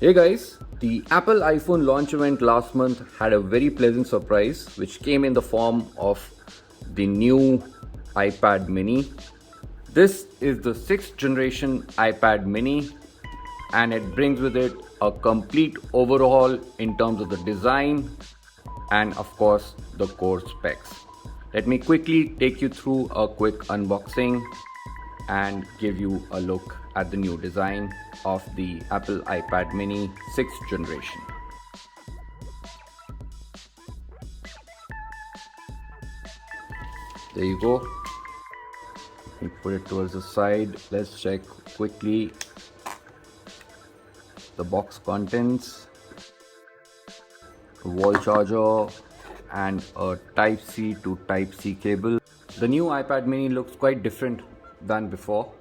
Hey guys, the Apple iPhone launch event last month had a very pleasant surprise which came in the form of the new iPad mini. This is the 6th generation iPad mini and it brings with it a complete overhaul in terms of the design and of course the core specs. Let me quickly take you through a quick unboxing and give you a look at the new design of the Apple iPad mini 6th generation. There you go. You put it towards the side. Let's check quickly the box contents. A wall charger and a Type-C to Type-C cable. The new iPad mini looks quite different than before,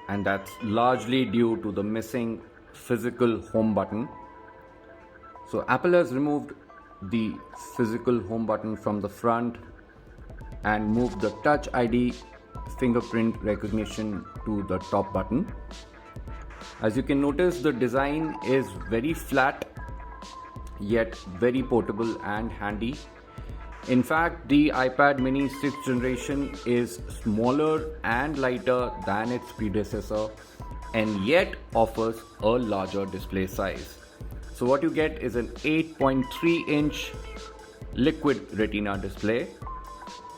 and that's largely due to the missing physical home button. So Apple has removed the physical home button from the front and moved the Touch ID fingerprint recognition to the top button. As you can notice, the design is very flat yet very portable and handy. In fact, the iPad mini 6th generation is smaller and lighter than its predecessor and yet offers a larger display size. So what you get is an 8.3 inch liquid retina display,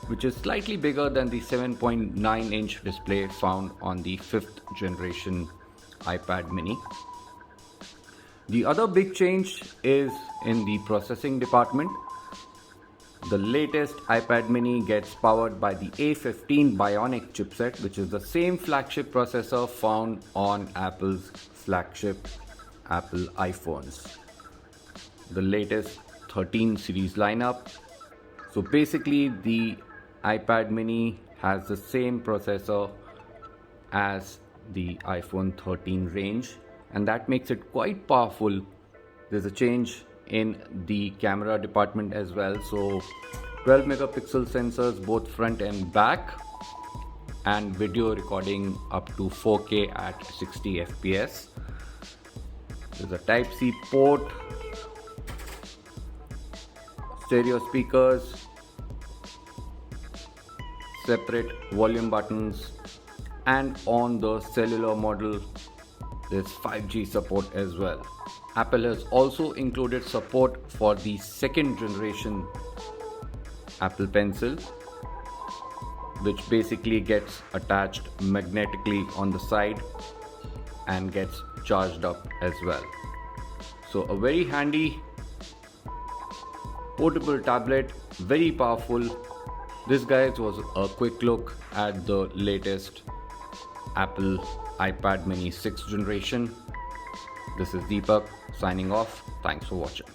which is slightly bigger than the 7.9 inch display found on the 5th generation iPad mini. The other big change is in the processing department. The latest iPad mini gets powered by the A15 Bionic chipset, which is the same flagship processor found on Apple's flagship Apple iPhones. The latest 13 series lineup. So basically the iPad mini has the same processor as the iPhone 13 range, and that makes it quite powerful. There's a change in the camera department as well. So 12 megapixel sensors both front and back, and video recording up to 4K at 60 FPS. There's a Type-C port, stereo speakers, separate volume buttons, and on the cellular model there's 5G support as well. Apple has also included support for the 2nd generation Apple Pencil, which basically gets attached magnetically on the side and gets charged up as well. So a very handy portable tablet, very powerful. This, guys, was a quick look at the latest Apple iPad mini 6th generation. This is Deepak signing off. Thanks for watching.